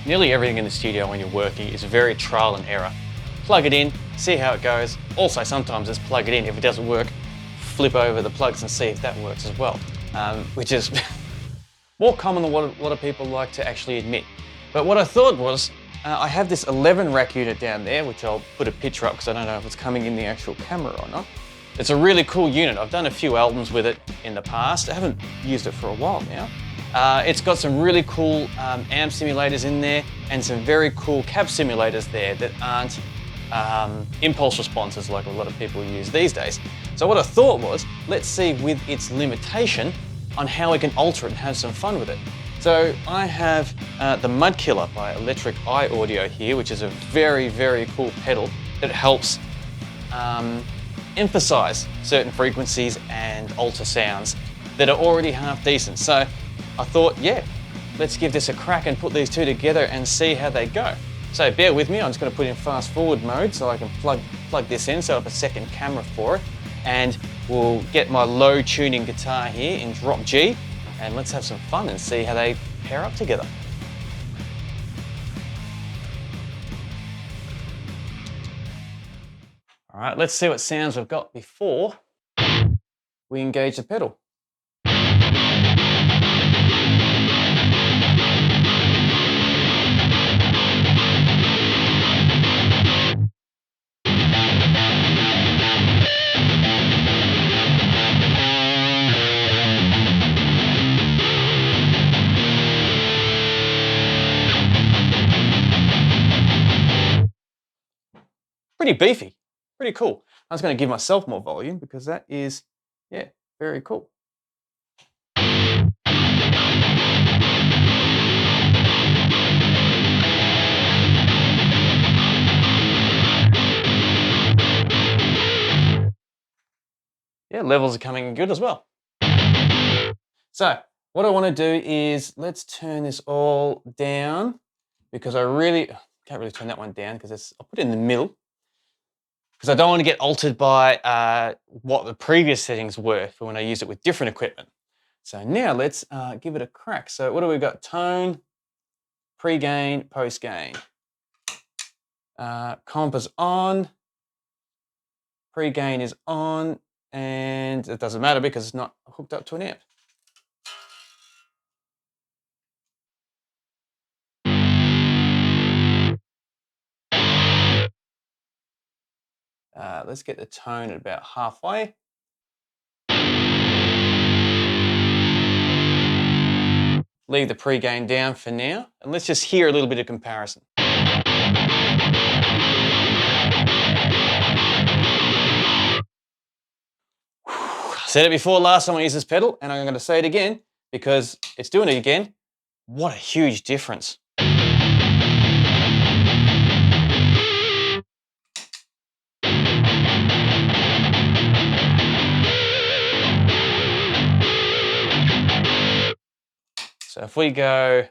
Nearly everything in the studio when you're working is very trial and error. Plug it in, see how it goes. Also, sometimes just plug it in. If it doesn't work, flip over the plugs and see if that works as well, which is more common than what a lot of people like to actually admit. But what I thought was, I have this 11 rack unit down there, which I'll put a picture up because I don't know if it's coming in the actual camera or not. It's a really cool unit. I've done a few albums with it in the past. I haven't used it for a while now. It's got some really cool amp simulators in there and some very cool cab simulators there that aren't impulse responses like a lot of people use these days. So what I thought was, let's see with its limitation on how we can alter it and have some fun with it. So I have the Mud Killer by Electric Eye Audio here, which is a very, very cool pedal that helps emphasize certain frequencies and alter sounds that are already half decent. So I thought, yeah, let's give this a crack and put these two together and see how they go. So bear with me, I'm just going to put it in fast forward mode so I can plug this in, set up a second camera for it, and we'll get my low tuning guitar here in drop G, and let's have some fun and see how they pair up together. All right, let's see what sounds we've got before we engage the pedal. Pretty beefy, pretty cool. I was going to give myself more volume because that is, yeah, very cool. Yeah, levels are coming in good as well. So what I want to do is let's turn this all down because I really can't really turn that one down because I'll put it in the middle because I don't want to get altered by what the previous settings were for when I used it with different equipment. So now let's give it a crack. So what do we got? Tone, pre-gain, post-gain. Comp is on, pre-gain is on, and it doesn't matter because it's not hooked up to an amp. Let's get the tone at about halfway. Leave the pre-gain down for now, and let's just hear a little bit of comparison. I said it before last time I used this pedal, and I'm going to say it again because it's doing it again. What a huge difference. So if we go,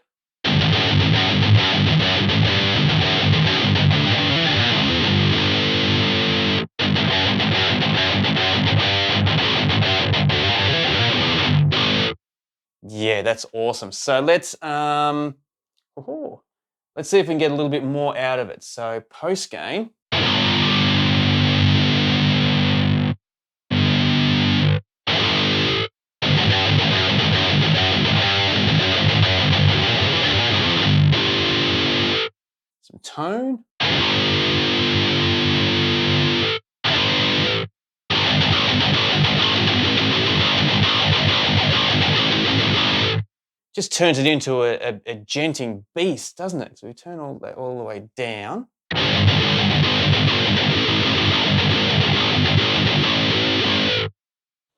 yeah, that's awesome. So let's see if we can get a little bit more out of it. So post gain. Some tone. Just turns it into a djenting beast, doesn't it? So we turn all the way down.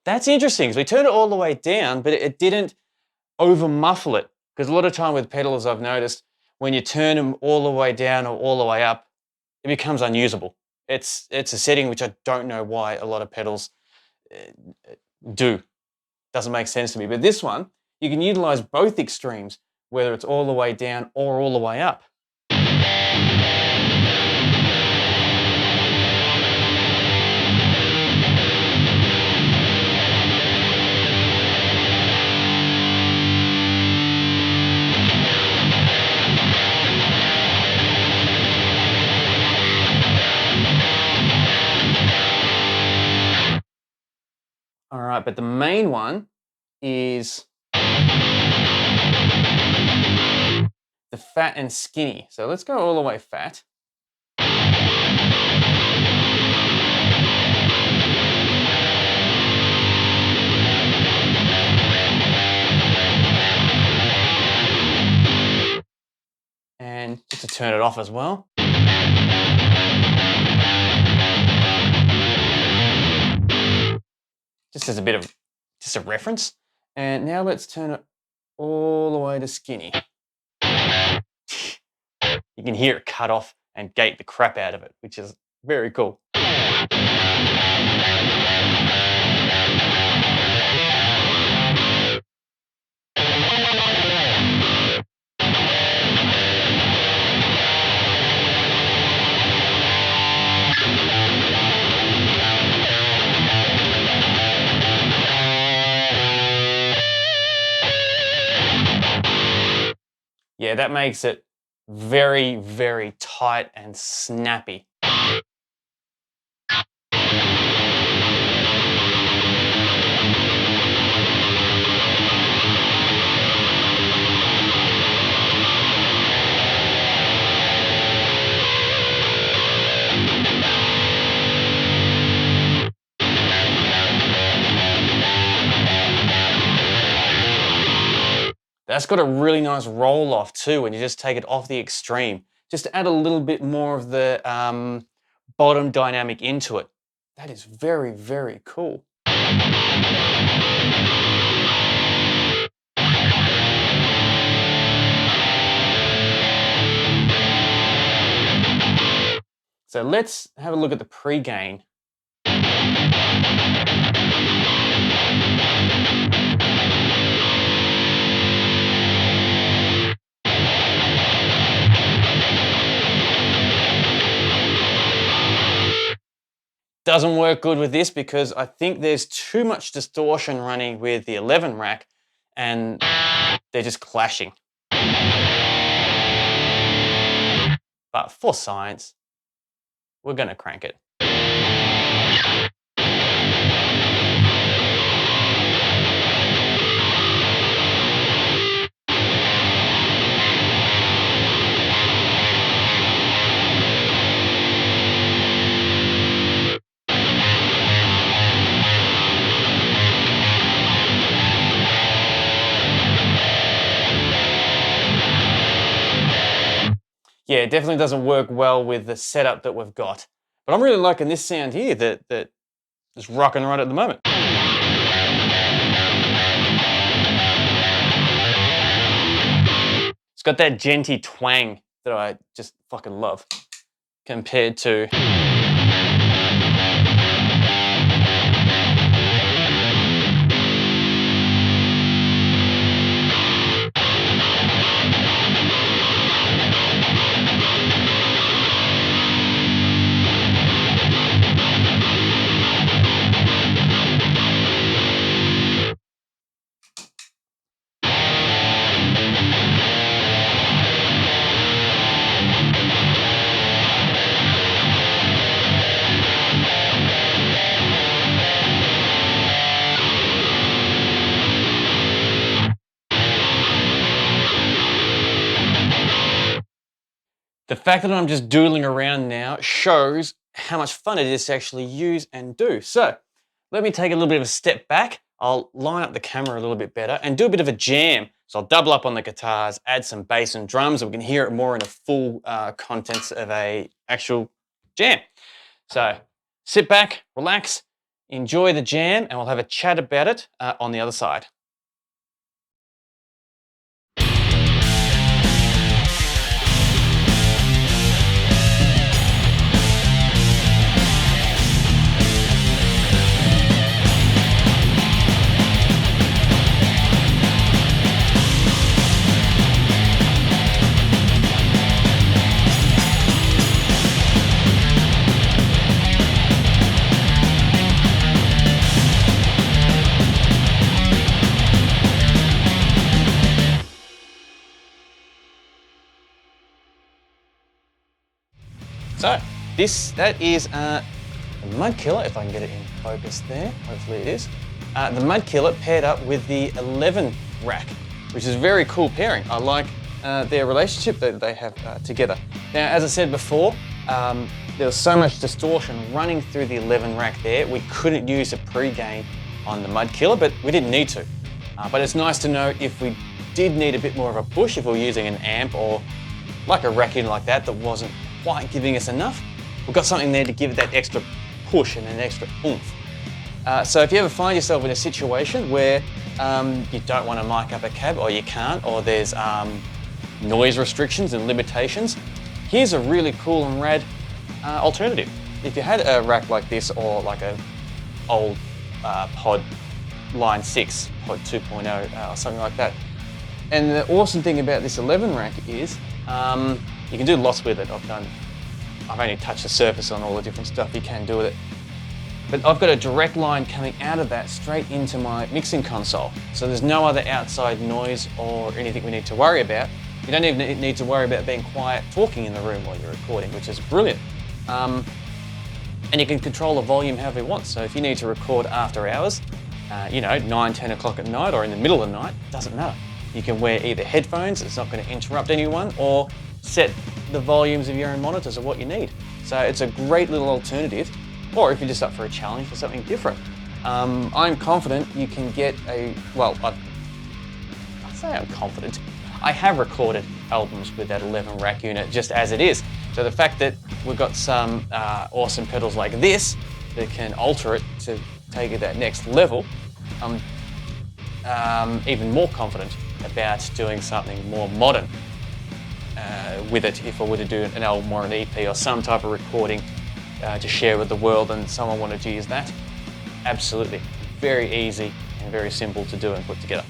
That's interesting, because we turned it all the way down, but it didn't over muffle it. Because a lot of time with pedals, I've noticed, when you turn them all the way down or all the way up, it becomes unusable. It's a setting which I don't know why a lot of pedals do. Doesn't make sense to me. But this one, you can utilize both extremes, whether it's all the way down or all the way up. All right, but the main one is the fat and skinny. So let's go all the way fat. And just to turn it off as well. Just as a bit of, just a reference. And now let's turn it all the way to skinny. You can hear it cut off and gate the crap out of it, which is very cool. Yeah, that makes it very, very tight and snappy. That's got a really nice roll off too when you just take it off the extreme, just to add a little bit more of the bottom dynamic into it. That is very, very cool. So let's have a look at the pre-gain. Doesn't work good with this because I think there's too much distortion running with the 11 rack and they're just clashing. But for science, we're going to crank it. Yeah, it definitely doesn't work well with the setup that we've got. But I'm really liking this sound here that is rocking right at the moment. It's got that djenty twang that I just fucking love compared to the fact that I'm just doodling around now shows how much fun it is to actually use and do. So let me take a little bit of a step back. I'll line up the camera a little bit better and do a bit of a jam. So I'll double up on the guitars, add some bass and drums, so we can hear it more in the full contents of a actual jam. So sit back, relax, enjoy the jam, and we'll have a chat about it on the other side. So that is a mud killer, if I can get it in focus there. Hopefully it is. the mud killer paired up with the 11 rack, which is a very cool pairing. I like their relationship that they have together. Now, as I said before, there was so much distortion running through the 11 rack there, we couldn't use a pre-gain on the mud killer, but we didn't need to. But it's nice to know if we did need a bit more of a push, if we were using an amp or like a rack unit like that wasn't quite giving us enough, we've got something there to give it that extra push and an extra oomph. So if you ever find yourself in a situation where you don't want to mic up a cab, or you can't, or there's noise restrictions and limitations, here's a really cool and rad alternative. If you had a rack like this, or like a old pod line 6, pod 2.0 or something like that, and the awesome thing about this 11 rack is you can do lots with it. I've only touched the surface on all the different stuff you can do with it. But I've got a direct line coming out of that straight into my mixing console. So there's no other outside noise or anything we need to worry about. You don't even need to worry about being quiet talking in the room while you're recording, which is brilliant. And you can control the volume however you want. So if you need to record after hours, 9, 10 o'clock at night, or in the middle of the night, doesn't matter. You can wear either headphones, it's not going to interrupt anyone, or set the volumes of your own monitors of what you need. So it's a great little alternative, or if you're just up for a challenge for something different. I'm confident you can get I say I'm confident. I have recorded albums with that 11 rack unit just as it is. So the fact that we've got some awesome pedals like this that can alter it to take it that next level, I'm even more confident about doing something more modern with it if I were to do an album or an EP or some type of recording to share with the world, and someone wanted to use that. Absolutely, very easy and very simple to do and put together.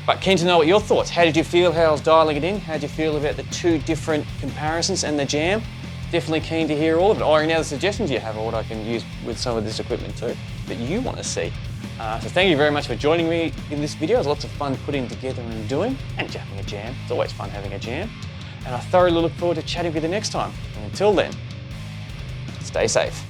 But keen to know what your thoughts. How did you feel how I was dialing it in? How did you feel about the two different comparisons and the jam? Definitely keen to hear all of it, or any other suggestions you have of what I can use with some of this equipment too that you want to see. So thank you very much for joining me in this video. It was lots of fun putting together and doing, and having a jam. It's always fun having a jam. And I thoroughly look forward to chatting with you next time. And until then, stay safe.